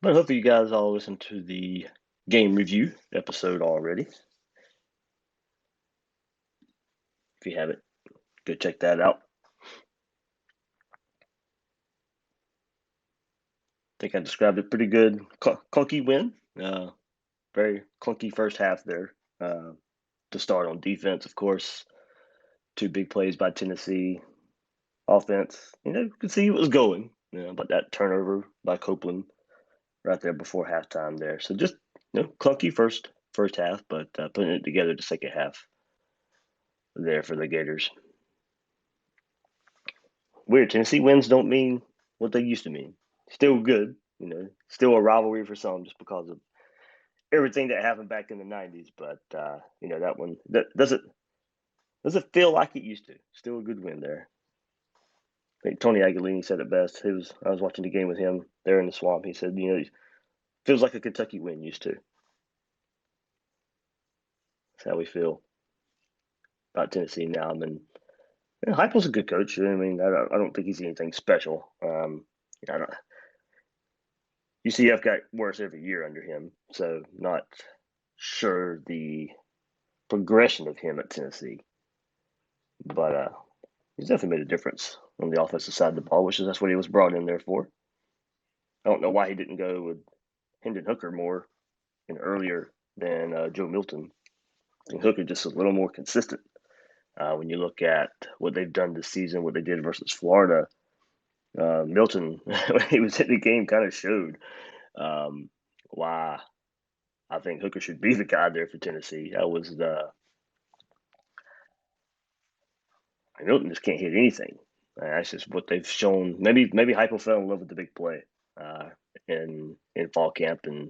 But hopefully you guys all listened to the game review episode already. If you haven't, go check that out. I think I described it pretty good. Clunky win. Very clunky first half there. To start on defense, of course. Two big plays by Tennessee. Offense, you could see it was going. But that turnover by Copeland right there before halftime there. So just clunky first half, but putting it together the second half there for the Gators. Weird. Tennessee wins don't mean what they used to mean. Still good, still a rivalry for some just because of everything that happened back in the '90s. But that one that doesn't feel like it used to. Still a good win there. I think Tony Aguilini said it best. I was watching the game with him there in the swamp. He said, it feels like a Kentucky win used to. That's how we feel about Tennessee now. I mean, Heupel's a good coach. I mean, I don't think he's anything special. I don't. UCF got worse every year under him, so not sure the progression of him at Tennessee. But he's definitely made a difference on the offensive side of the ball, which is that's what he was brought in there for. I don't know why he didn't go with Hendon Hooker more and earlier than Joe Milton. I think Hooker just a little more consistent. When you look at what they've done this season, what they did versus Florida, Milton, when he was in the game, kind of showed why I think Hooker should be the guy there for Tennessee. Milton just can't hit anything. That's just what they've shown. Maybe Heupel fell in love with the big play uh, in fall camp and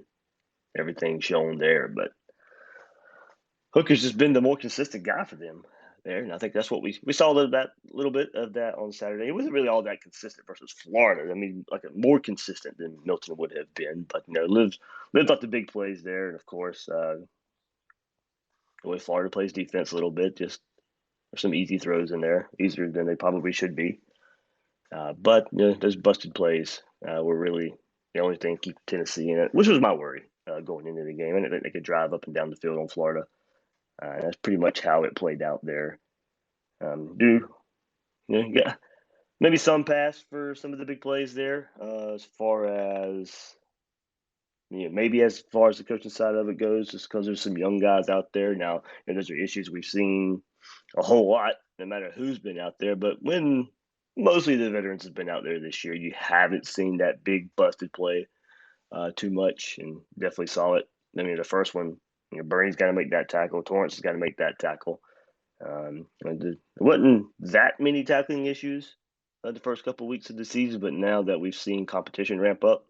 everything shown there. But Hooker's just been the more consistent guy for them there, and I think that's what we saw a little bit of that on Saturday. It wasn't really all that consistent versus Florida. I mean, like more consistent than Milton would have been, but lived up the big plays there, and of course, the way Florida plays defense a little bit, just there's some easy throws in there, easier than they probably should be. But those busted plays were really the only thing keeping Tennessee in it, which was my worry going into the game. I didn't think they could drive up and down the field on Florida. That's pretty much how it played out there. Yeah, maybe some pass for some of the big plays there. As far as maybe as far as the coaching side of it goes, just because there's some young guys out there now. Those are issues we've seen a whole lot, no matter who's been out there. But when mostly the veterans have been out there this year, you haven't seen that big busted play too much, and definitely saw it. I mean, the first one, Bernie's got to make that tackle. Torrance has got to make that tackle. There wasn't that many tackling issues the first couple of weeks of the season, but now that we've seen competition ramp up,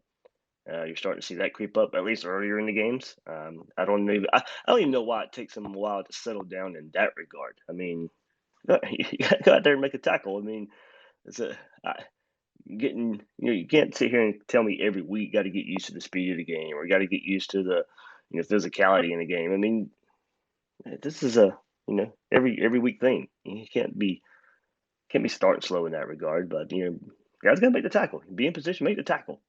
you're starting to see that creep up, at least earlier in the games. I don't even know why it takes them a while to settle down in that regard. I mean, you got to go out there and make a tackle. I mean, it's a getting you can't sit here and tell me every week got to get used to the speed of the game or got to get used to the physicality in the game. I mean, this is a every week thing. You can't be starting slow in that regard. But guys got to make the tackle, be in position, make the tackle.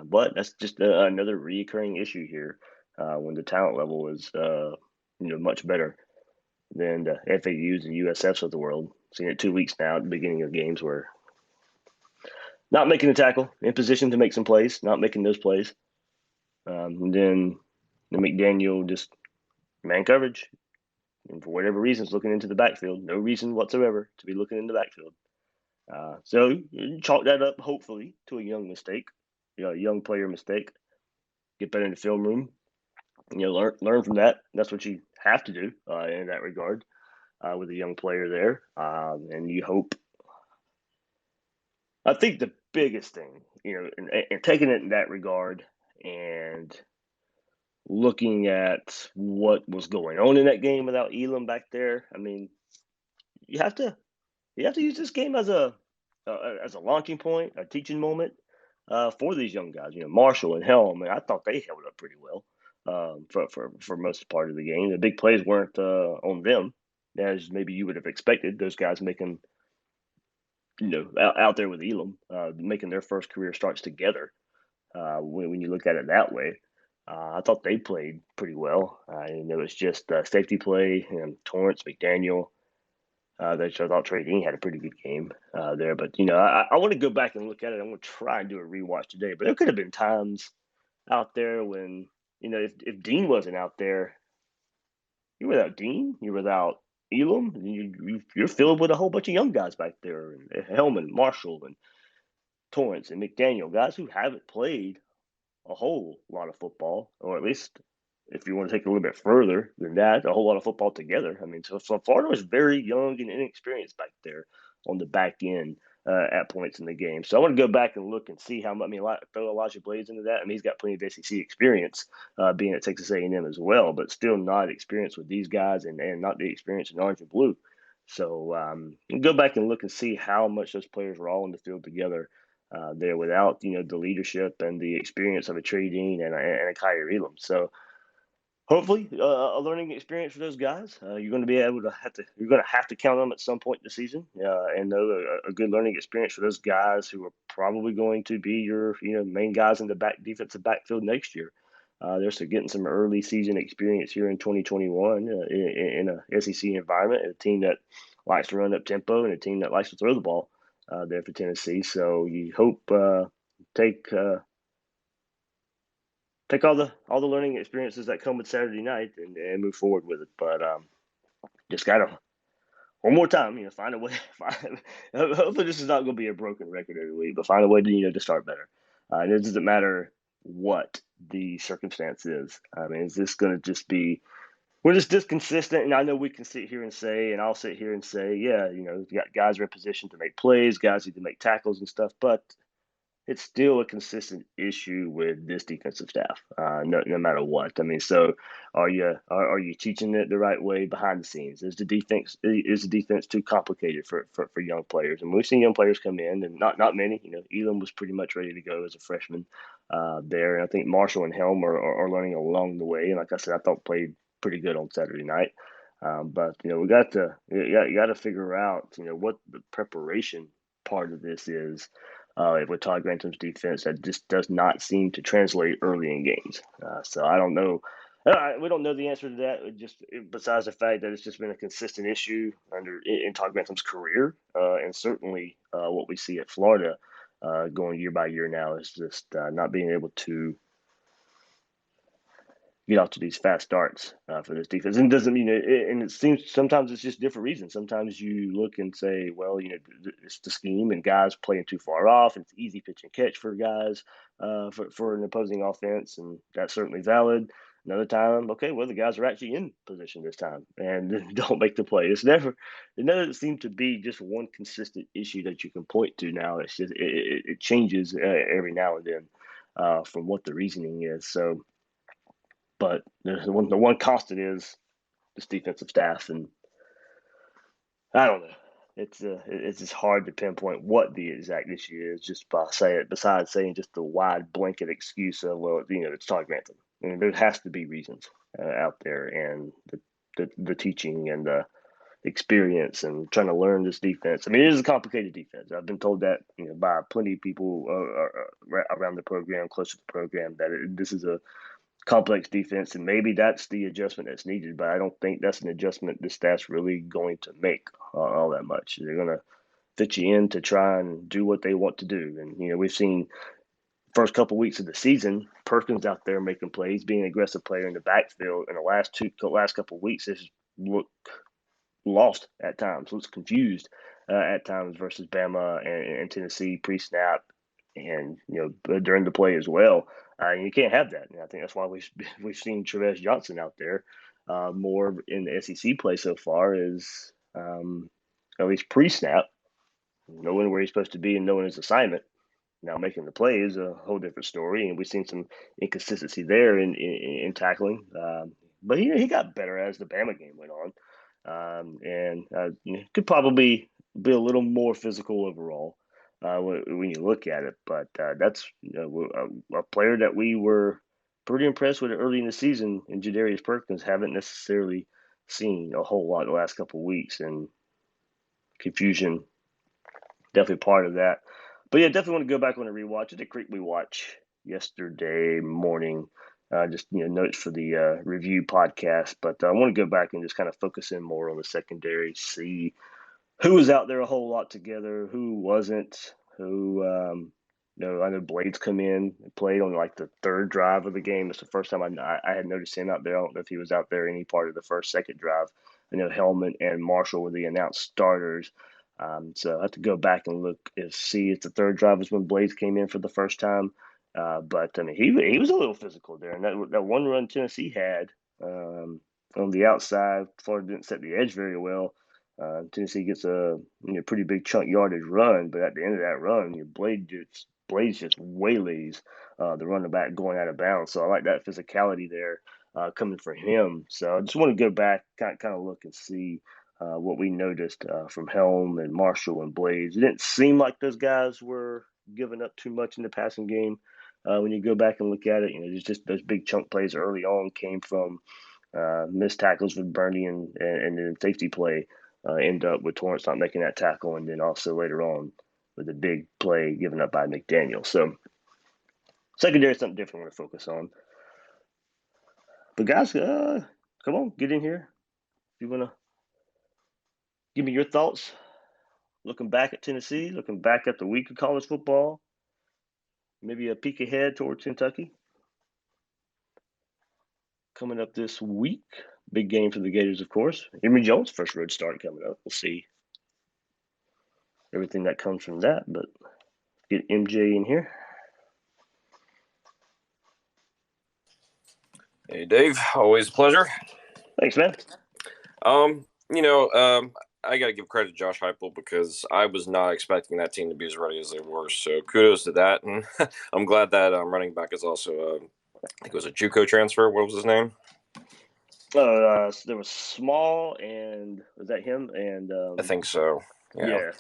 But that's just another reoccurring issue here when the talent level is much better than the FAUs and USFs of the world. Seen it 2 weeks now at the beginning of games where not making the tackle, in position to make some plays, not making those plays. And then McDaniel just man coverage. And for whatever reason, is looking into the backfield. No reason whatsoever to be looking in the backfield. So chalk that up, hopefully, to a young mistake, a young player mistake. Get better in the film room. Learn from that. That's what you have to do in that regard with a young player there. And you hope. I think the biggest thing, and taking it in that regard and looking at what was going on in that game without Elam back there. I mean, you have to use this game as a launching point, a teaching moment for these young guys. Marshall and Helm, and I thought they held up pretty well for most part of the game. The big plays weren't on them, as maybe you would have expected. Those guys making out there with Elam, making their first career starts together. when you look at it that way. I thought they played pretty well. And it was just safety play and Torrance, McDaniel. That I thought Trey Dean had a pretty good game there. But, I want to go back and look at it. I'm going to try and do a rewatch today. But there could have been times out there when, if Dean wasn't out there, you're without Dean, you're without Elam, and you're filled with a whole bunch of young guys back there, and Hellman, Marshall, and Torrance, and McDaniel, guys who haven't played a whole lot of football, or at least if you want to take it a little bit further than that, a whole lot of football together. I mean, so Florida was very young and inexperienced back there on the back end at points in the game. So I want to go back and look and see how much. I mean, throw Elijah Blades into that. I mean, he's got plenty of SEC experience being at Texas A&M as well, but still not experienced with these guys and not the experience in orange and blue. So go back and look and see how much those players were all in the field together there without the leadership and the experience of a Trey Dean and a Kyrie Elam. So hopefully a learning experience for those guys. You're going to be able to have to count them at some point in the season, and know a good learning experience for those guys who are probably going to be your main guys in the defensive backfield next year. They're still getting some early season experience here in 2021 in a SEC environment, a team that likes to run up tempo and a team that likes to throw the ball there for Tennessee. So you hope take take all the learning experiences that come with Saturday night and move forward with it. But just gotta one more time, find a way. Hopefully, this is not going to be a broken record every week, but find a way to start better. And it doesn't matter what the circumstance is. I mean, is this going to just be we're just this consistent? And I know we can sit here and say, and I'll sit here and say, yeah, guys are in position to make plays, guys need to make tackles and stuff, but it's still a consistent issue with this defensive staff, no matter what. I mean, so are you teaching it the right way behind the scenes? Is the defense too complicated for young players? And we've seen young players come in, and not many. Elam was pretty much ready to go as a freshman there, and I think Marshall and Helm are learning along the way. And like I said, I thought played pretty good on Saturday night. But we got to figure out what the preparation part of this is with Todd Grantham's defense that just does not seem to translate early in games. So I don't know. We don't know the answer to that. Just besides the fact that it's just been a consistent issue in Todd Grantham's career, and certainly what we see at Florida going year by year now is just not being able to get off to these fast starts for this defense. And doesn't mean and it seems sometimes it's just different reasons. Sometimes you look and say, well, it's the scheme and guys playing too far off, and it's easy pitch and catch for guys for an opposing offense, and that's certainly valid. Another time, okay, well, the guys are actually in position this time and don't make the play. It never seemed to be just one consistent issue that you can point to now. It's just it changes every now and then from what the reasoning is. So, but the one constant is this defensive staff, and I don't know. It's just hard to pinpoint what the exact issue is just by besides saying just the wide blanket excuse of it's Todd Grantham. I mean, there has to be reasons out there, and the teaching and the experience and trying to learn this defense. I mean, it is a complicated defense. I've been told that by plenty of people around the program, close to the program, that this is a complex defense, and maybe that's the adjustment that's needed. But I don't think that's an adjustment the staff's really going to make all that much. They're going to fit you in to try and do what they want to do. And we've seen first couple weeks of the season, Perkins out there making plays, being an aggressive player in the backfield. In the last couple of weeks, has looked lost at times, looks confused at times versus Bama and Tennessee pre-snap and during the play as well. You can't have that. And I think that's why we've seen Travis Johnson out there more in the SEC play so far, is at least pre-snap, knowing where he's supposed to be and knowing his assignment. Now making the play is a whole different story, and we've seen some inconsistency there in tackling. But he got better as the Bama game went on, and could probably be a little more physical overall when you look at it. But that's a player that we were pretty impressed with early in the season, and Jadarius Perkins haven't necessarily seen a whole lot the last couple of weeks, and confusion definitely part of that. But yeah, definitely want to go back on and rewatch it. A quick rewatch yesterday morning. Just notes for the review podcast, but I want to go back and just kind of focus in more on the secondary, see who was out there a whole lot together, who wasn't, who I know Blades come in and played on like the third drive of the game. It's the first time I had noticed him out there. I don't know if he was out there any part of the first, second drive. I know Hellman and Marshall were the announced starters. So I have to go back and look and see if the third drive was when Blades came in for the first time. But I mean, he was a little physical there, and that one run Tennessee had on the outside, Florida didn't set the edge very well. Tennessee gets a pretty big chunk yardage run, but at the end of that run, Blades just waylays the running back going out of bounds. So I like that physicality there coming from him. So I just want to go back, kind of look and see what we noticed from Helm and Marshall and Blades. It didn't seem like those guys were giving up too much in the passing game. When you go back and look at it, it's just those big chunk plays early on came from missed tackles with Bernie and then safety play end up with Torrance not making that tackle, and then also later on with a big play given up by McDaniel. So secondary is something different we're going to focus on. But guys, come on, get in here. If you want to give me your thoughts, looking back at Tennessee, looking back at the week of college football, maybe a peek ahead towards Kentucky. Coming up this week, big game for the Gators, of course. Emory Jones' first road start coming up. We'll see everything that comes from that, but get MJ in here. Hey, Dave. Always a pleasure. Thanks, man. I got to give credit to Josh Heupel because I was not expecting that team to be as ready as they were. So kudos to that. And I'm glad that running back is also, I think it was a JUCO transfer. What was his name? So there was Small, and was that him? And I think so. Yeah.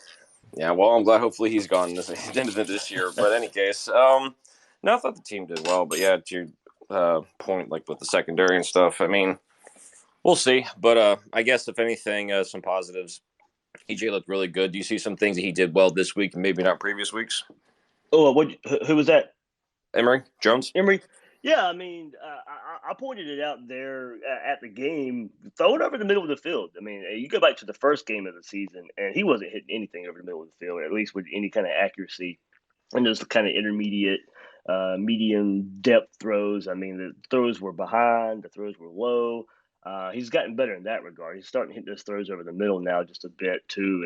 Yeah. Well, I'm glad. Hopefully, he's gone this year. But in any case, no, I thought the team did well. But yeah, to your point, like with the secondary and stuff, I mean, we'll see. But I guess if anything, some positives. EJ looked really good. Do you see some things that he did well this week and maybe not previous weeks? Oh, who was that? Emory Jones. Emory. Yeah, I mean, I pointed it out there at the game. Throw it over the middle of the field. I mean, you go back to the first game of the season, and he wasn't hitting anything over the middle of the field, at least with any kind of accuracy. And those kind of intermediate, medium depth throws. I mean, the throws were behind, the throws were low. He's gotten better in that regard. He's starting to hit those throws over the middle now just a bit too,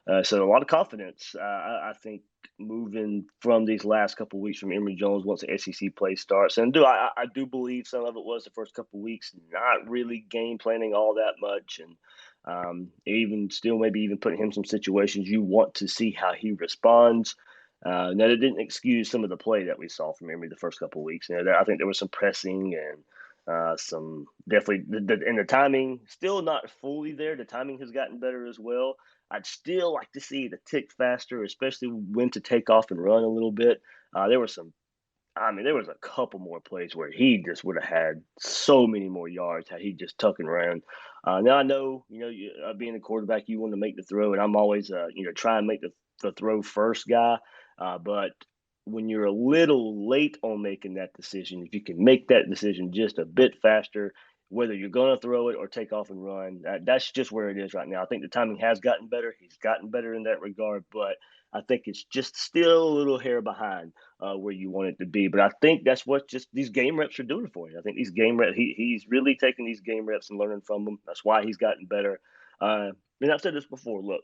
and so a lot of confidence. I think moving from these last couple of weeks from Emory Jones once the SEC play starts, and I do believe some of it was the first couple of weeks not really game planning all that much, and even still maybe even putting him some situations you want to see how he responds. Now, that didn't excuse some of the play that we saw from Emory the first couple of weeks. I think there was some pressing and some definitely, and the timing still not fully there. The timing has gotten better as well. I'd still like to see it a tick faster, especially when to take off and run a little bit. There was a couple more plays where he just would have had so many more yards had he just tuck and ran. Now I know, being a quarterback, you want to make the throw, and I'm always, try and make the throw first guy. But when you're a little late on making that decision, if you can make that decision just a bit faster, whether you're going to throw it or take off and run, that's just where it is right now. I think the timing has gotten better. He's gotten better in that regard, but I think it's just still a little hair behind where you want it to be. But I think that's what just these game reps are doing for you. I think these game reps, he's really taking these game reps and learning from them. That's why he's gotten better. And I've said this before. Look,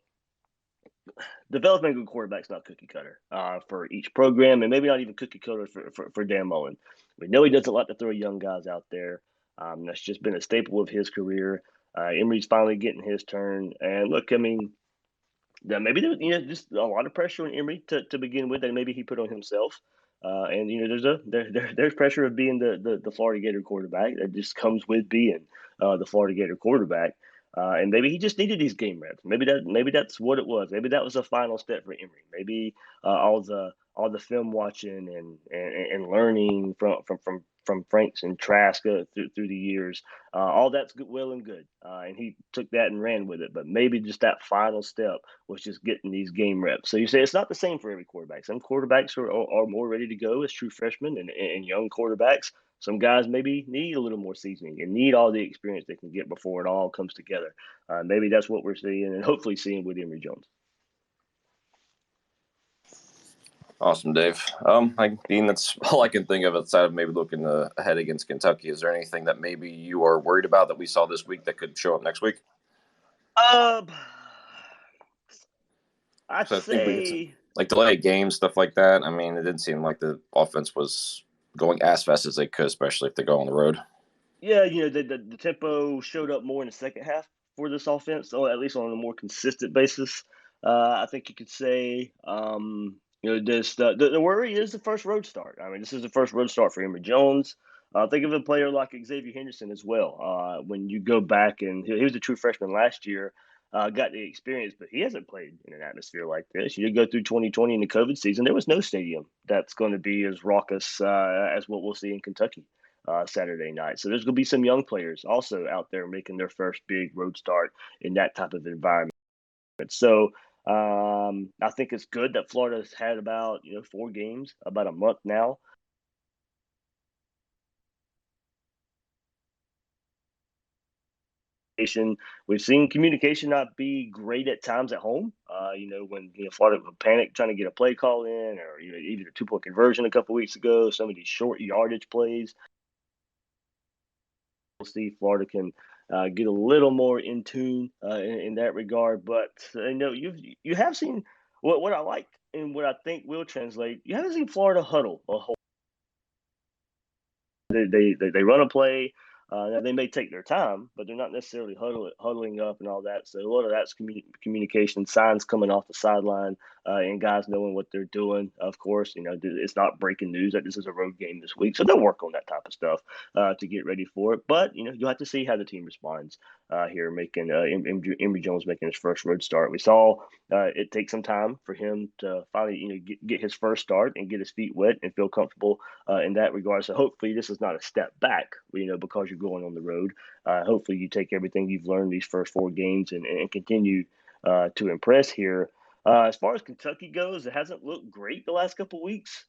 developing a good quarterback's not cookie cutter for each program, and maybe not even cookie cutter for Dan Mullen. We know he doesn't like to throw young guys out there. That's just been a staple of his career. Emory's finally getting his turn. And look, I mean, maybe there was just a lot of pressure on Emory to begin with, and maybe he put on himself. And there's pressure of being the Florida Gator quarterback that just comes with being the Florida Gator quarterback. And maybe he just needed these game reps. Maybe that's what it was. Maybe that was a final step for Emery. Maybe all the film watching and learning from Franks and Trask through the years, all that's good, well and good. And he took that and ran with it. But maybe just that final step was just getting these game reps. So you say it's not the same for every quarterback. Some quarterbacks are more ready to go as true freshmen and young quarterbacks. Some guys maybe need a little more seasoning and need all the experience they can get before it all comes together. Maybe that's what we're seeing and hopefully seeing with Emory Jones. Awesome, Dave. Dean, that's all I can think of outside of maybe looking ahead against Kentucky. Is there anything that maybe you are worried about that we saw this week that could show up next week? I'd So I think we get say like delayed games, stuff like that. I mean, it didn't seem like the offense was going as fast as they could, especially if they go on the road. yeah, the tempo showed up more in the second half for this offense, or at least on a more consistent basis. I think you could say, this the worry is the first road start. I mean, this is the first road start for Emory Jones. Think of a player like Xavier Henderson as well. When you go back and he was a true freshman last year, got the experience, but he hasn't played in an atmosphere like this. You go through 2020 in the COVID season, there was no stadium that's going to be as raucous as what we'll see in Kentucky. Saturday night. So there's going to be some young players also out there making their first big road start in that type of environment. So I think it's good that Florida's had about 4 games, about a month now. We've seen communication not be great at times at home. When Florida would panic trying to get a play call in, or even a 2-point conversion a couple weeks ago. Some of these short yardage plays. We'll see Florida can get a little more in tune in that regard. But you have seen what I like and what I think will translate. You haven't seen Florida huddle a whole. They run a play. Now they may take their time, but they're not necessarily huddling up and all that. So a lot of that's communication, signs coming off the sideline, and guys knowing what they're doing. Of course, it's not breaking news that this is a road game this week, so they'll work on that type of stuff to get ready for it. But you'll have to see how the team responds here, making Emory Jones making his first road start. We saw it take some time for him to finally get his first start and get his feet wet and feel comfortable in that regard. So hopefully this is not a step back, because you're going on the road. Hopefully you take everything you've learned these first 4 games and continue to impress here. As far as Kentucky goes, it hasn't looked great the last couple weeks.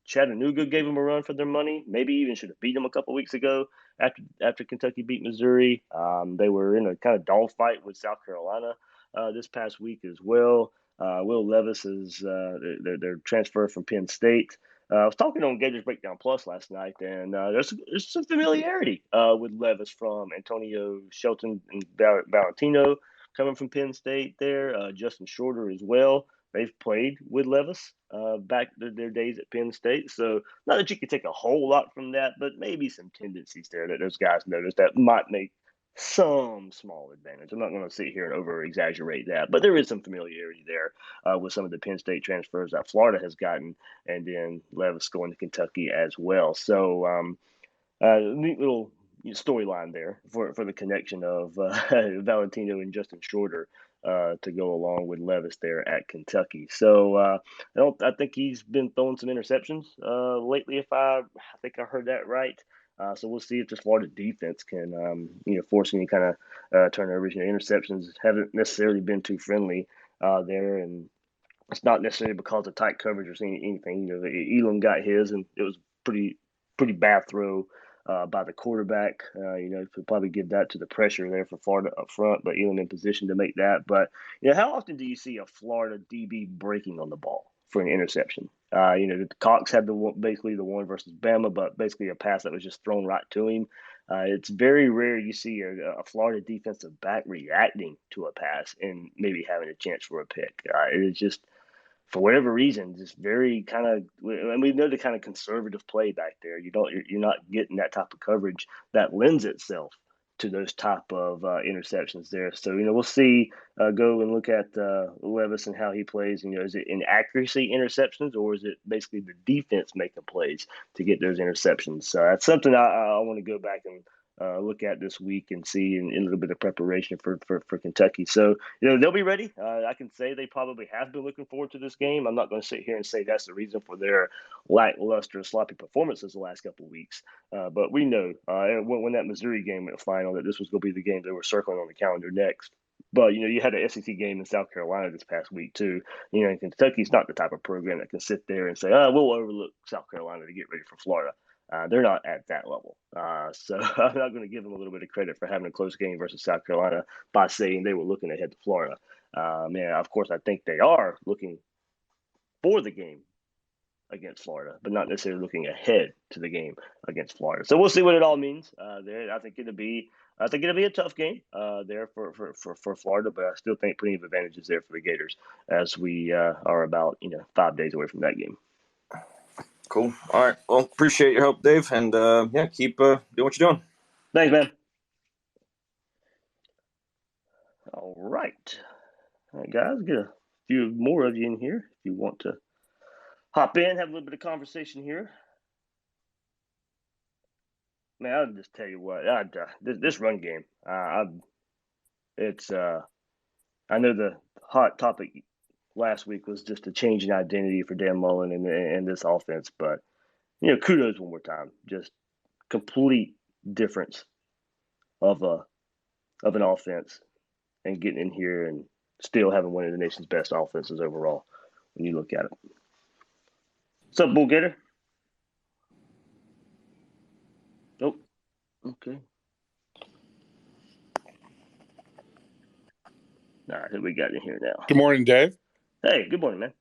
Chattanooga gave them a run for their money. Maybe even should have beat them a couple weeks ago after Kentucky beat Missouri. They were in a kind of dogfight with South Carolina this past week as well. Will Levis is their transfer from Penn State. I was talking on Gators Breakdown Plus last night, and there's some familiarity with Levis from Antonio Shelton and Valentino coming from Penn State there. Justin Shorter as well. They've played with Levis back their days at Penn State. So not that you can take a whole lot from that, but maybe some tendencies there that those guys noticed that might make some small advantage. I'm not going to sit here and over exaggerate that, but there is some familiarity there with some of the Penn State transfers that Florida has gotten, and then Levis going to Kentucky as well. So neat little storyline there for the connection of Valentino and Justin Shorter to go along with Levis there at Kentucky. So I think he's been throwing some interceptions lately. If I think I heard that right. So we'll see if this Florida defense can, force any kind of turnovers. Interceptions haven't necessarily been too friendly there, and it's not necessarily because of tight coverage or seeing anything. Elam got his, and it was pretty bad throw by the quarterback. Could probably give that to the pressure there for Florida up front, but Elam in position to make that. But how often do you see a Florida DB breaking on the ball for an interception? Cox had basically the one versus Bama, but basically a pass that was just thrown right to him. It's very rare you see a Florida defensive back reacting to a pass and maybe having a chance for a pick. It is just, for whatever reason, just very kind of, and we know the kind of conservative play back there. You're not getting that type of coverage that lends itself to those type of interceptions there. So we'll see. Go and look at Levis and how he plays. Is it inaccuracy interceptions, or is it basically the defense making plays to get those interceptions? So that's something I want to go back and look at this week and see in a little bit of preparation for Kentucky. So, they'll be ready. I can say they probably have been looking forward to this game. I'm not going to sit here and say that's the reason for their lackluster, sloppy performances the last couple of weeks. But we know when that Missouri game went final that this was going to be the game they were circling on the calendar next. But you had an SEC game in South Carolina this past week too. And Kentucky's not the type of program that can sit there and say, "Oh, we'll overlook South Carolina to get ready for Florida." They're not at that level. So I'm not going to give them a little bit of credit for having a close game versus South Carolina by saying they were looking ahead to Florida. Of course, I think they are looking for the game against Florida, but not necessarily looking ahead to the game against Florida. So we'll see what it all means. I think it'll be a tough game there for Florida, but I still think plenty of advantages there for the Gators as we are about 5 days away from that game. Cool. All right. Well, appreciate your help, Dave, and keep doing what you're doing. Thanks, man. All right, guys, get a few more of you in here if you want to hop in, have a little bit of conversation here. Man, I'll just tell you what, this run game, I know the hot topic last week was just a change in identity for Dan Mullen and this offense, but kudos one more time, just complete difference of an offense and getting in here and still having one of the nation's best offenses overall when you look at it. What's up, Bull Gator? Nope. Okay. All right, who we got in here now? Good morning, Dave. Hey, good morning, man.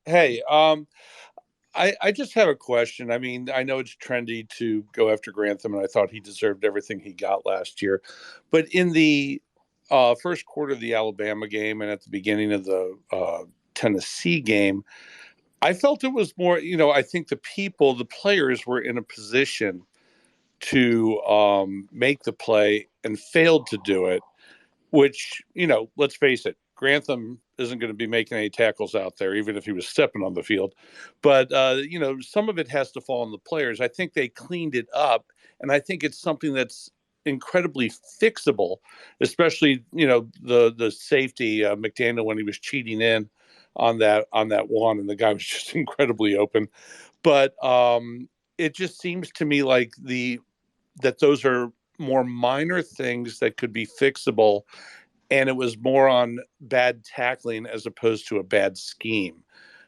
Hey, I just have a question. I mean, I know it's trendy to go after Grantham, and I thought he deserved everything he got last year. But in the first quarter of the Alabama game and at the beginning of the Tennessee game, I felt it was more, I think the players were in a position to make the play and failed to do it, which, let's face it, Grantham isn't going to be making any tackles out there, even if he was stepping on the field. But, some of it has to fall on the players. I think they cleaned it up, and I think it's something that's incredibly fixable, especially, the safety, McDaniel, when he was cheating in on that one, and the guy was just incredibly open. But it just seems to me like that those are more minor things that could be fixable, and it was more on bad tackling as opposed to a bad scheme.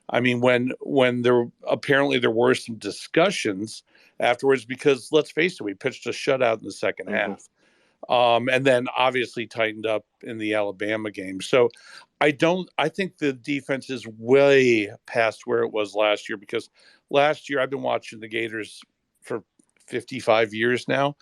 I mean, when there were some discussions afterwards, because let's face it, we pitched a shutout in the second half, and then obviously tightened up in the Alabama game. So I think the defense is way past where it was last year, because last year I've been watching the Gators for 55 years now,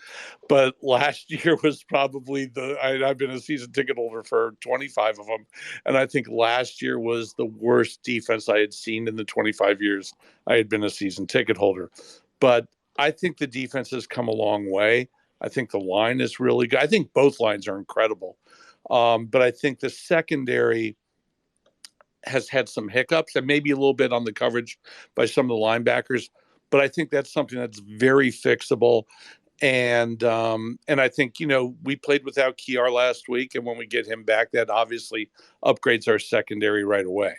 but last year was probably I've been a season ticket holder for 25 of them, and I think last year was the worst defense I had seen in the 25 years I had been a season ticket holder. But I think the defense has come a long way. I think the line is really good. I think both lines are incredible, but I think the secondary has had some hiccups, and maybe a little bit on the coverage by some of the linebackers. But I think that's something that's very fixable. And I think, we played without Kiar last week, and when we get him back, that obviously upgrades our secondary right away.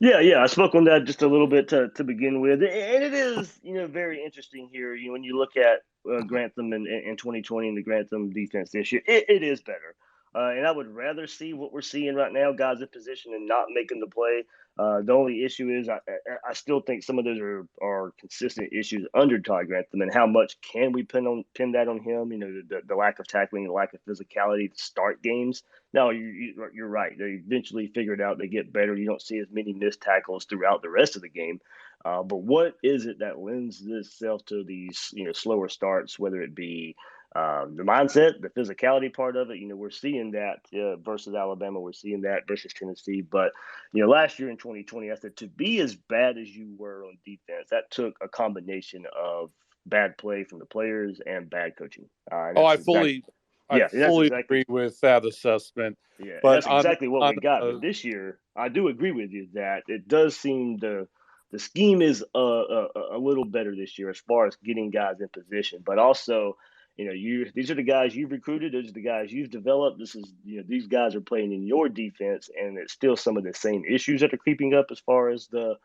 Yeah, I spoke on that just a little bit to begin with, and it is very interesting here. When you look at Grantham in 2020 and the Grantham defense this year, it is better. And I would rather see what we're seeing right now, guys in position and not making the play. The only issue is I still think some of those are consistent issues under Todd Grantham, and how much can we pin that on him? The lack of tackling, the lack of physicality to start games. No, you're right. They eventually figure it out. They get better. You don't see as many missed tackles throughout the rest of the game. But what is it that lends itself to these slower starts, whether it be the mindset, the physicality part of it? We're seeing that versus Alabama. We're seeing that versus Tennessee. But, last year in 2020, I said to be as bad as you were on defense, that took a combination of bad play from the players and bad coaching. I fully agree with that assessment. Yeah, but that's exactly what we got. But this year, I do agree with you that it does seem the scheme is a little better this year as far as getting guys in position, but also these are the guys you've recruited. These are the guys you've developed. These guys are playing in your defense, and it's still some of the same issues that are creeping up as far as the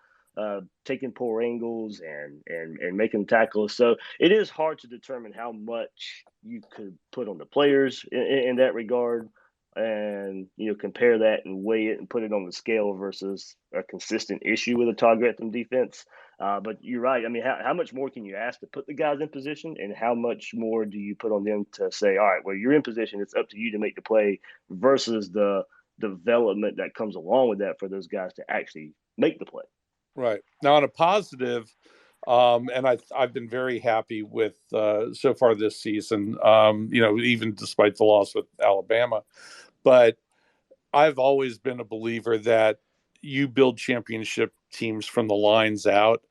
taking poor angles and making tackles. So it is hard to determine how much you could put on the players in that regard, and compare that and weigh it and put it on the scale versus a consistent issue with a Todd Grantham defense. But you're right. I mean, how much more can you ask to put the guys in position, and how much more do you put on them to say, all right, well, you're in position. It's up to you to make the play versus the development that comes along with that for those guys to actually make the play. Right. Now, on a positive, and I've been very happy with so far this season, even despite the loss with Alabama. But I've always been a believer that you build championship teams from the lines out.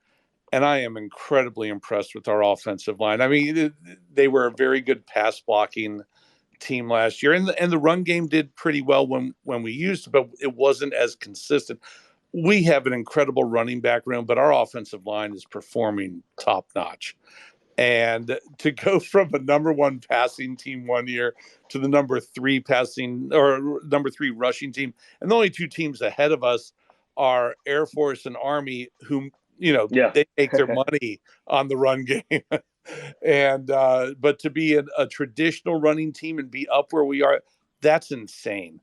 And I am incredibly impressed with our offensive line. I mean, they were a very good pass blocking team last year, and the run game did pretty well when we used it, but it wasn't as consistent. We have an incredible running back room, but our offensive line is performing top notch. And to go from a number one passing team one year to the number three rushing team, and the only two teams ahead of us are Air Force and Army, who Yeah. they make their money on the run game. And but to be a traditional running team and be up where we are, that's insane.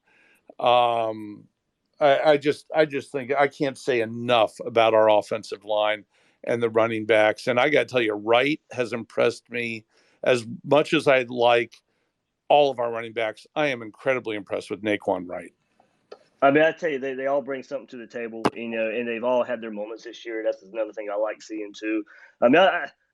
I just think I can't say enough about our offensive line and the running backs. And I got to tell you, Wright has impressed me as much as I like all of our running backs. I am incredibly impressed with Naquan Wright. I mean, I tell you, they all bring something to the table, and they've all had their moments this year. That's another thing I like seeing too. I mean,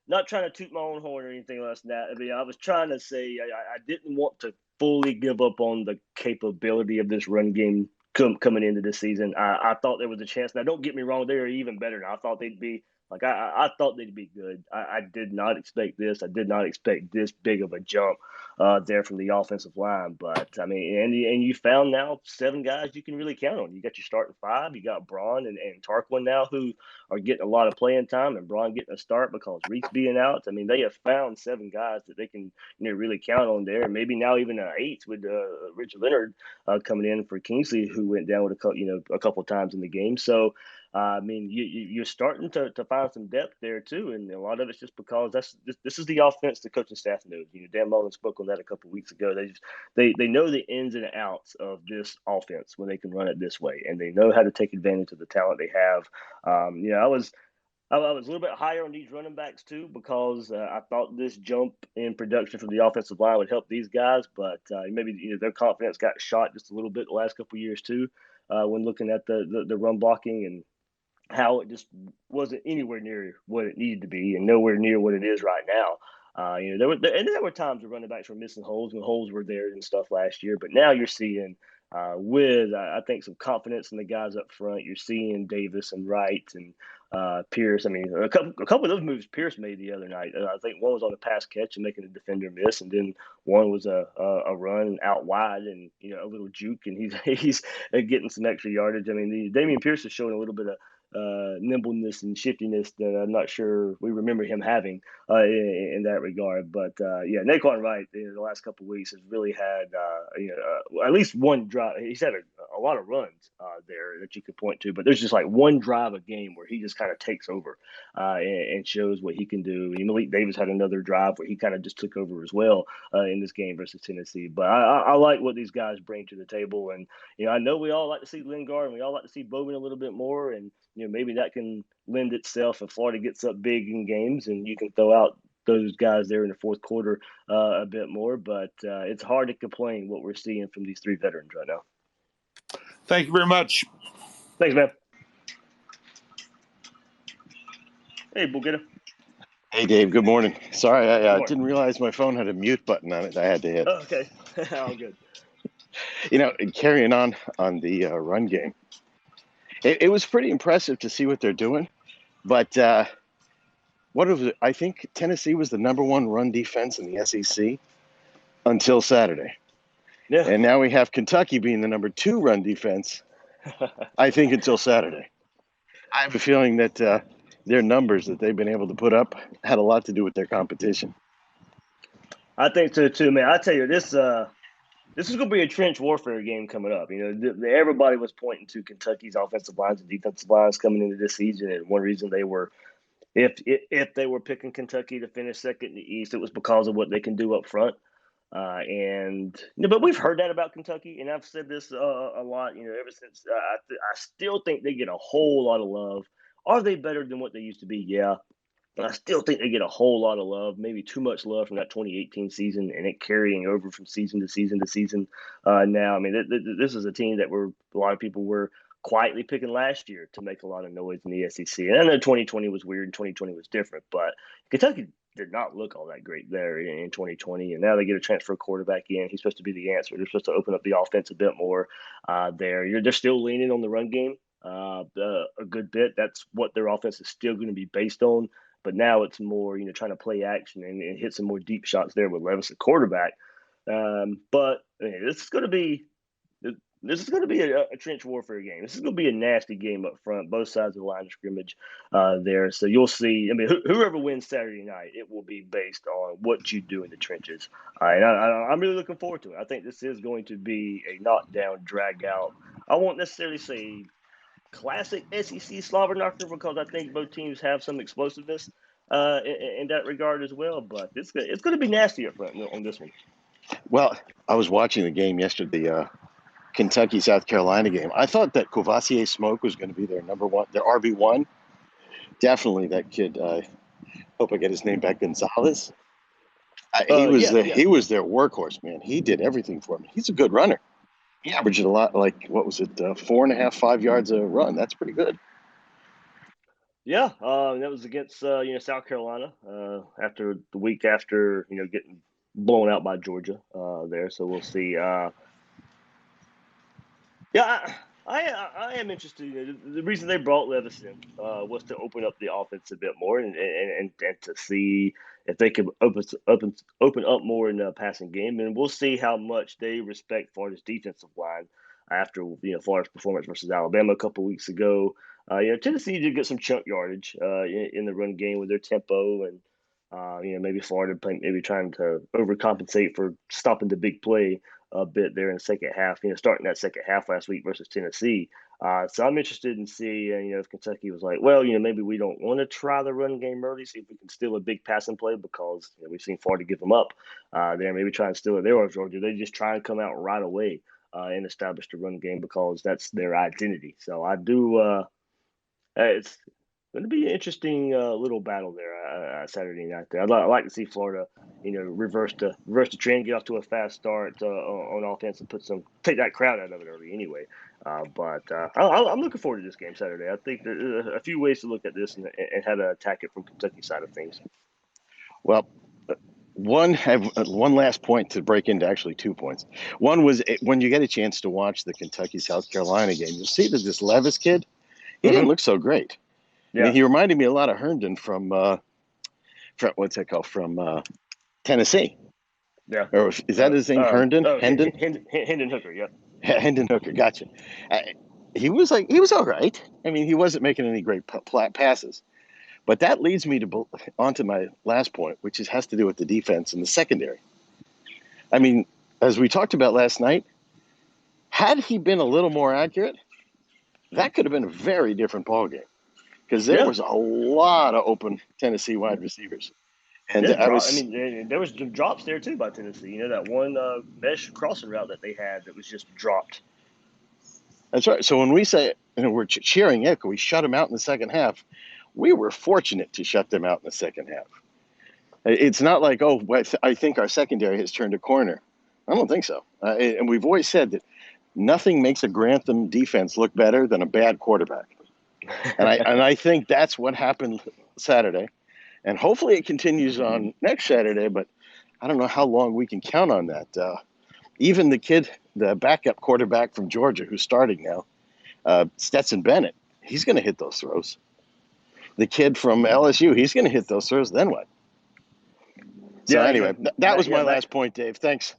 not trying to toot my own horn or anything less than that. I mean, I was trying to say I didn't want to fully give up on the capability of this run game coming into this season. I thought there was a chance. Now, don't get me wrong, they are even better now. I thought they'd be like I thought they'd be good. I did not expect this. I did not expect this big of a jump there from the offensive line. But I mean, and you found now 7 guys you can really count on. You got your starting 5. You got Braun and Tarquin now, who are getting a lot of playing time, and Braun getting a start because Reed's being out. I mean, they have found 7 guys that they can really count on there. And maybe now even an 8th with Richard Leonard coming in for Kingsley, who went down with a couple of times in the game. So. I mean, you're starting to find some depth there too, and a lot of it's just because this is the offense the coaching staff knows. Dan Mullen spoke on that a couple of weeks ago. They know the ins and outs of this offense when they can run it this way, and they know how to take advantage of the talent they have. I was a little bit higher on these running backs too because I thought this jump in production from the offensive line would help these guys, but maybe their confidence got shot just a little bit the last couple of years too when looking at the run blocking and how it just wasn't anywhere near what it needed to be and nowhere near what it is right now. There were times the running backs were missing holes when holes were there and stuff last year, but now you're seeing I think some confidence in the guys up front. You're seeing Davis and Wright and Pierce. I mean, a couple of those moves Pierce made the other night. I think one was on a pass catch and making the defender miss, and then one was a run out wide and a little juke, and he's getting some extra yardage. I mean, Damian Pierce is showing a little bit of nimbleness and shiftiness that I'm not sure we remember him having in that regard. But Naquan Wright the last couple of weeks has really had at least one drive. He's had a lot of runs there that you could point to, but there's just like one drive a game where he just kind of takes over and shows what he can do. And Malik Davis had another drive where he kind of just took over as well in this game versus Tennessee. But I like what these guys bring to the table, and I know we all like to see Lingard and we all like to see Bowman a little bit more, and maybe that can lend itself if Florida gets up big in games and you can throw out those guys there in the fourth quarter a bit more. But it's hard to complain what we're seeing from these 3 veterans right now. Thank you very much. Thanks, man. Hey, Bulgetta. Hey, Dave. Good morning. Sorry, I didn't realize my phone had a mute button on it. I had to hit. Oh, okay. All good. Carrying on the run game, it was pretty impressive to see what they're doing. But I think Tennessee was the number 1 run defense in the SEC until Saturday. Yeah. And now we have Kentucky being the number 2 run defense, I think, until Saturday. I have a feeling that their numbers that they've been able to put up had a lot to do with their competition. I think so too, man. I tell you, this is going to be a trench warfare game coming up. Everybody was pointing to Kentucky's offensive lines and defensive lines coming into this season, and one reason they were, if they were picking Kentucky to finish second in the East, it was because of what they can do up front. But we've heard that about Kentucky, and I've said this a lot. Ever since I still think they get a whole lot of love. Are they better than what they used to be? Yeah, but I still think they get a whole lot of love, maybe too much love from that 2018 season, and it carrying over from season to season to season. Now, I mean, this is a team that a lot of people were quietly picking last year to make a lot of noise in the SEC. And I know 2020 was weird and 2020 was different, but Kentucky did not look all that great there in 2020. And now they get a transfer quarterback in. He's supposed to be the answer. They're supposed to open up the offense a bit more there. They're still leaning on the run game a good bit. That's what their offense is still going to be based on. But now it's more, trying to play action and hit some more deep shots there with Levis at quarterback. But this is going to be a trench warfare game. This is going to be a nasty game up front, both sides of the line of scrimmage there. So you'll see. I mean, whoever wins Saturday night, it will be based on what you do in the trenches. And I'm really looking forward to it. I think this is going to be a knockdown, drag out. I won't necessarily say classic SEC slobber knocker because I think both teams have some explosiveness in that regard as well. But it's going to be nasty up front on this one. Well, I was watching the game yesterday, Kentucky South Carolina game. I thought that Courvoisier Smoke was going to be their number one, their RB1. Definitely that kid. Hope I get his name back. Gonzalez. He was their workhorse, man. He did everything for me. He's a good runner. He averaged a lot, like what was it, 4.5, 5 yards a run. That's pretty good. Yeah, that was against South Carolina after the week after getting blown out by Georgia there. So we'll see. Yeah, I am interested. The reason they brought Levis in was to open up the offense a bit more and to see if they could open up more in the passing game. And we'll see how much they respect Florida's defensive line after Florida's performance versus Alabama a couple weeks ago. Tennessee did get some chunk yardage in the run game with their tempo and maybe Florida maybe trying to overcompensate for stopping the big play a bit there in the second half, starting that second half last week versus Tennessee. So I'm interested in seeing, if Kentucky was like, well, maybe we don't want to try the run game early, see if we can steal a big passing play because we've seen Florida give them up there. Maybe try and steal it there, or Georgia. They just try and come out right away and establish the run game because that's their identity. So I do. It's going to be an interesting little battle there Saturday night. There, I'd like to see Florida, reverse the trend, get off to a fast start on offense, and take that crowd out of it early anyway. But I'm looking forward to this game Saturday. I think there's a few ways to look at this and how to attack it from Kentucky's side of things. Well, one last point to break into actually 2 points. One was when you get a chance to watch the Kentucky South Carolina game, you'll see that this Levis kid, he didn't look so great. Yeah. I mean, he reminded me a lot of Herndon from what's that called, from Tennessee. Yeah. Or is that his name, Herndon? Hendon Hooker, yeah. Hendon Hooker, gotcha. He was all right. I mean, he wasn't making any great passes. But that leads me onto my last point, which has to do with the defense and the secondary. I mean, as we talked about last night, had he been a little more accurate, that could have been a very different ballgame because there was a lot of open Tennessee wide receivers. And there was some drops there too by Tennessee. That one mesh crossing route that they had that was just dropped. That's right. So when we say we're cheering it, we shut them out in the second half. We were fortunate to shut them out in the second half. It's not like, I think our secondary has turned a corner. I don't think so. And we've always said that nothing makes a Grantham defense look better than a bad quarterback. And I think that's what happened Saturday. And hopefully it continues on next Saturday, but I don't know how long we can count on that. Even the backup quarterback from Georgia who's starting now, Stetson Bennett, he's going to hit those throws. The kid from LSU, he's going to hit those throws. Then what? So anyway, that was my last point, Dave. Thanks.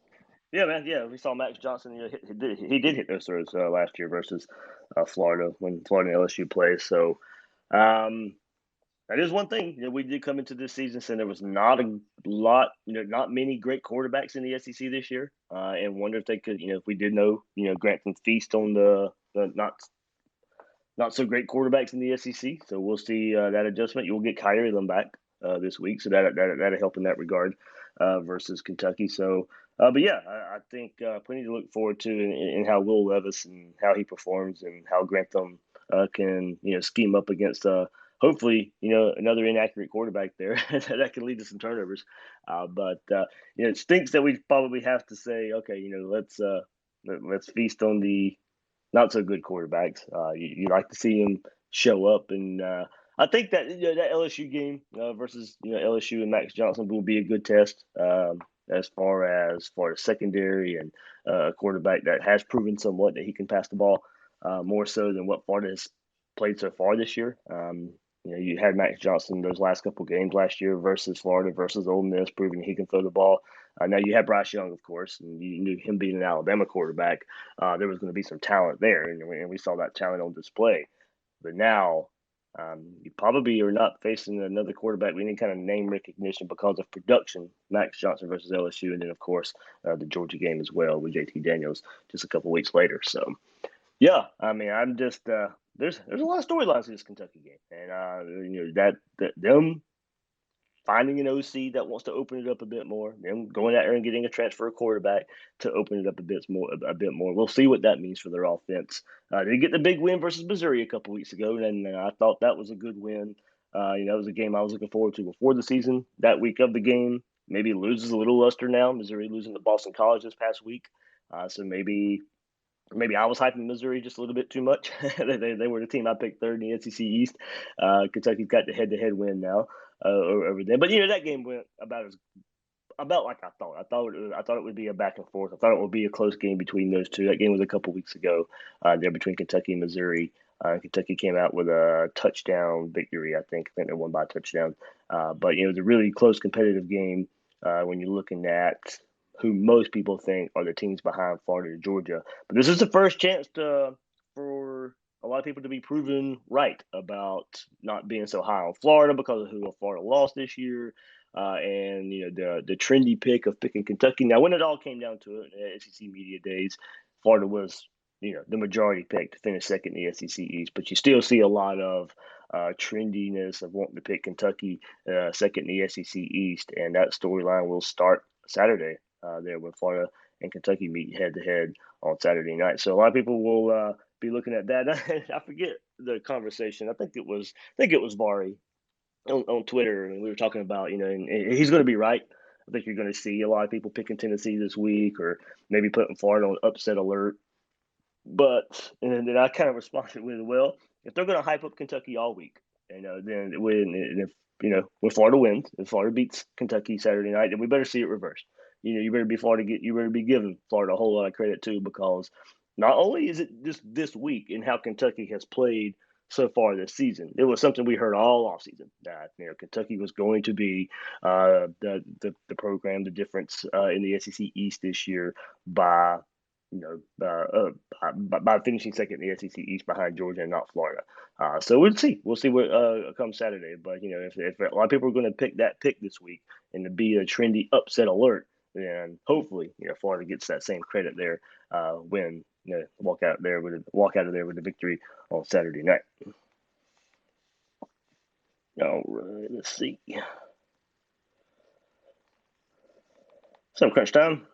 Yeah, man. Yeah, we saw Max Johnson. He did hit those throws last year versus Florida when Florida and LSU play. So, That is one thing. We did come into this season saying there was not a lot, not many great quarterbacks in the SEC this year, and wonder if they could, if we did know, Grantham feast on the not so great quarterbacks in the SEC. So we'll see that adjustment. You'll get Kyrie them back this week, so that'll help in that regard versus Kentucky. So, but yeah, I think plenty to look forward to in how Will Levis and how he performs and how Grantham can scheme up against hopefully another inaccurate quarterback there that can lead to some turnovers. But it stinks that we probably have to say, okay, let's feast on the not so good quarterbacks. You like to see them show up, and I think that that LSU game versus LSU and Max Johnson will be a good test as far as secondary and a quarterback that has proven somewhat that he can pass the ball more so than what Florida has played so far this year. You had Max Johnson those last couple games last year versus Florida versus Ole Miss, proving he can throw the ball. Now you had Bryce Young, of course, and you knew him being an Alabama quarterback. There was going to be some talent there, and we saw that talent on display. But now you probably are not facing another quarterback with any kind of name recognition because of production. Max Johnson versus LSU, and then of course the Georgia game as well with JT Daniels just a couple weeks later. So yeah, I mean, I'm just there's a lot of storylines in this Kentucky game, and that them finding an OC that wants to open it up a bit more, them going out there and getting a transfer quarterback to open it up a bit more. We'll see what that means for their offense. They get the big win versus Missouri a couple weeks ago, and I thought that was a good win. That was a game I was looking forward to before the season. That week of the game maybe loses a little luster now. Missouri losing to Boston College this past week, so maybe I was hyping Missouri just a little bit too much. They were the team I picked third in the SEC East. Kentucky's got the head-to-head win now over there. But that game went about like I thought. I thought it would be a back and forth. I thought it would be a close game between those two. That game was a couple weeks ago. There between Kentucky and Missouri. Kentucky came out with a touchdown victory. I think they won by a touchdown. But it was a really close, competitive game when you're looking at who most people think are the teams behind Florida and Georgia. But this is the first chance for a lot of people to be proven right about not being so high on Florida because of who Florida lost this year. And the trendy pick of picking Kentucky. Now, when it all came down to it, in the SEC media days, Florida was the majority pick to finish second in the SEC East. But you still see a lot of trendiness of wanting to pick Kentucky second in the SEC East, and that storyline will start Saturday there when Florida and Kentucky meet head to head on Saturday night. So a lot of people will be looking at that. I forget the conversation. I think it was Vari on Twitter, and we were talking about, and he's going to be right. I think you're going to see a lot of people picking Tennessee this week, or maybe putting Florida on upset alert. But and then I kind of responded with, well, if they're going to hype up Kentucky all week, then when Florida wins, if Florida beats Kentucky Saturday night, then we better see it reversed. You better be giving Florida a whole lot of credit too, because not only is it just this week and how Kentucky has played so far this season, it was something we heard all off season that Kentucky was going to be the program, the difference in the SEC East this year by by finishing second in the SEC East behind Georgia and not Florida. So we'll see. We'll see what comes Saturday. But if a lot of people are going to pick that pick this week and to be a trendy upset alert, then hopefully Florida gets that same credit there when walk out of there with a victory on Saturday night. All right, let's see. Some crunch time.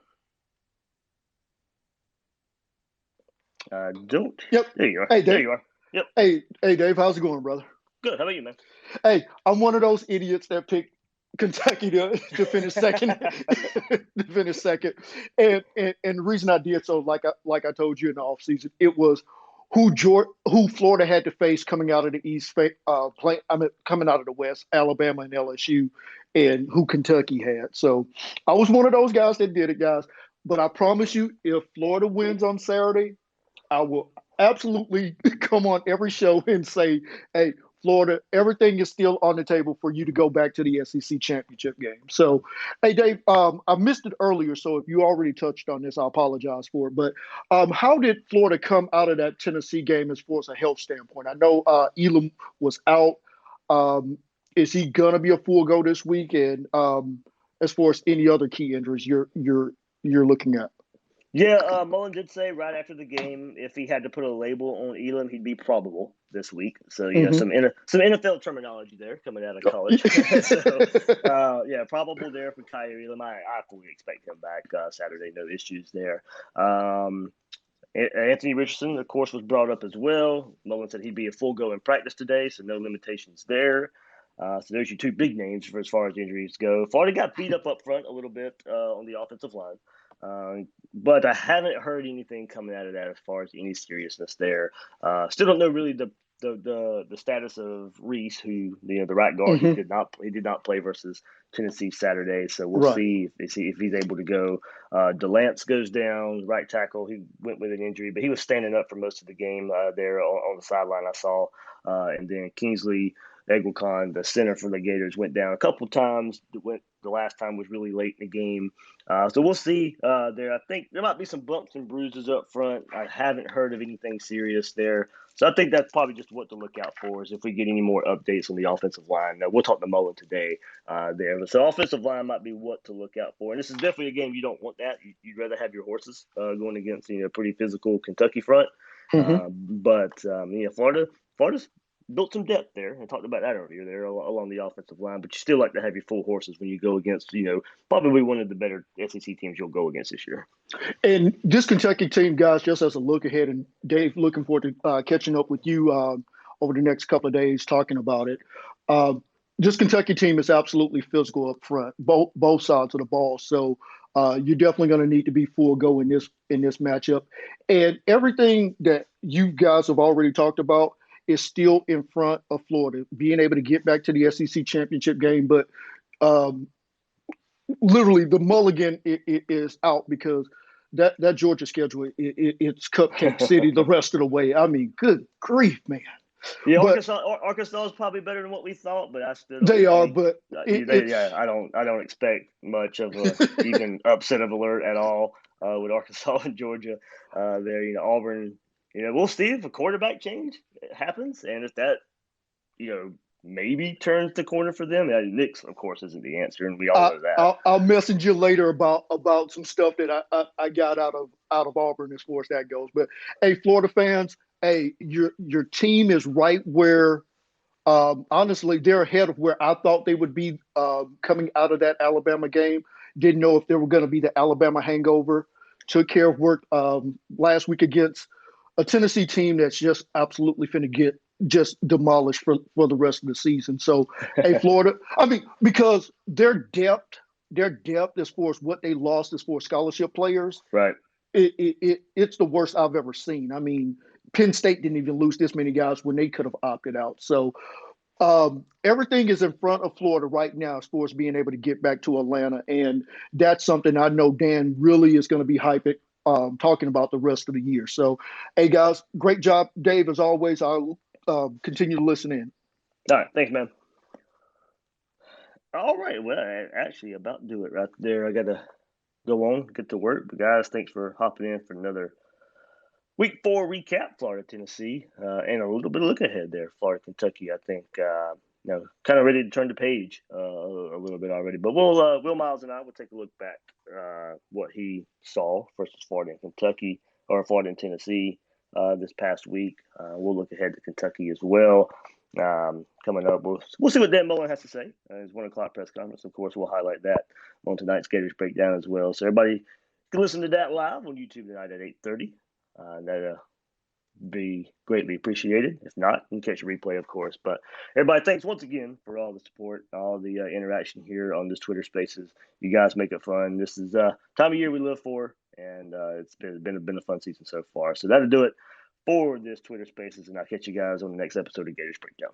Don't. Yep. There you are. Hey, Dave. There you are. Yep. Hey, Dave. How's it going, brother? Good. How about you, man? Hey, I'm one of those idiots that picked Kentucky to finish second. To finish second, and the reason I did so, like I told you in the offseason, it was who Florida had to face coming out of the East, coming out of the West, Alabama and LSU, and who Kentucky had. So I was one of those guys that did it, guys. But I promise you, if Florida wins on Saturday, I will absolutely come on every show and say, hey, Florida, everything is still on the table for you to go back to the SEC championship game. So, hey, Dave, I missed it earlier, so if you already touched on this, I apologize for it. But how did Florida come out of that Tennessee game as far as a health standpoint? I know Elam was out. is he gonna be a full go this week? And as far as any other key injuries you're looking at. Yeah, Mullen did say right after the game if he had to put a label on Elam, he'd be probable this week. So Mhm. some NFL terminology there coming out of college. So yeah, probable there for Kyer Elam. I fully expect him back Saturday. No issues there. Anthony Richardson, of course, was brought up as well. Mullen said he'd be a full go in practice today, so no limitations there. So there's your two big names for as far as injuries go. Florida got beat up front a little bit on the offensive line. But I haven't heard anything coming out of that as far as any seriousness there. Still don't know really the status of Reese, who the right guard. Mhm. He did not play versus Tennessee Saturday, so we'll Right. see if he's able to go. Delance goes down, right tackle. He went with an injury, but he was standing up for most of the game there on the sideline. I saw, and then Kingsley Eguilcon, the center for the Gators, went down a couple times. The last time was really late in the game. So we'll see there. I think there might be some bumps and bruises up front. I haven't heard of anything serious there. So I think that's probably just what to look out for is if we get any more updates on the offensive line. Now, we'll talk to Mullen today there. So offensive line might be what to look out for. And this is definitely a game you don't want that. You'd rather have your horses going against pretty physical Kentucky front. Mhm. But Florida's built some depth there. I talked about that earlier there along the offensive line. But you still like to have your full horses when you go against probably one of the better SEC teams you'll go against this year. And this Kentucky team, guys, just as a look ahead, and Dave, looking forward to catching up with you over the next couple of days, talking about it. This Kentucky team is absolutely physical up front, both sides of the ball. So you're definitely going to need to be full go in this matchup. And everything that you guys have already talked about is still in front of Florida, being able to get back to the SEC championship game, but literally the mulligan is out because that Georgia schedule it's cupcake city the rest of the way. I mean, good grief, man. Yeah, But Arkansas is probably better than what we thought, but I still don't they are. think But it's I don't expect much of a even upset of alert at all with Arkansas and Georgia there. Auburn. We'll see if a quarterback change happens, and if that maybe turns the corner for them. Nick's, of course, isn't the answer, and we all know that. I'll message you later about some stuff that I got out of Auburn as far as that goes. But hey, Florida fans, hey, your team is right where. Honestly, they're ahead of where I thought they would be coming out of that Alabama game. Didn't know if they were going to be the Alabama hangover. Took care of work last week against a Tennessee team that's just absolutely finna get just demolished for the rest of the season. So, hey, Florida, I mean, because their depth as far as what they lost as far as scholarship players, Right. It's the worst I've ever seen. I mean, Penn State didn't even lose this many guys when they could have opted out. So everything is in front of Florida right now as far as being able to get back to Atlanta. And that's something I know Dan really is going to be hyping, talking about the rest of the year. So, hey, guys, great job, Dave, as always. I'll continue to listen in. All right. Thanks, man. All right. Well, I actually about to do it right there. I got to go on, get to work. But, guys, thanks for hopping in for another Week 4 recap, Florida, Tennessee, and a little bit of look ahead there, Florida, Kentucky. I think kind of ready to turn the page a little bit already. But Will Miles and I will take a look back what he saw versus Florida and Kentucky, or Florida and Tennessee this past week. We'll look ahead to Kentucky as well. Coming up, we'll see what Dan Mullen has to say. His 1:00 press conference, of course, we'll highlight that on tonight's Gators Breakdown as well. So everybody can listen to that live on YouTube tonight at 8:30. That'll be greatly appreciated. If not, you can catch a replay, of course. But everybody, thanks once again for all the support, all the interaction here on this Twitter Spaces. You guys make it fun. This is time of year we live for, and it's been a fun season so far. So that'll do it for this Twitter Spaces, and I'll catch you guys on the next episode of Gators Breakdown.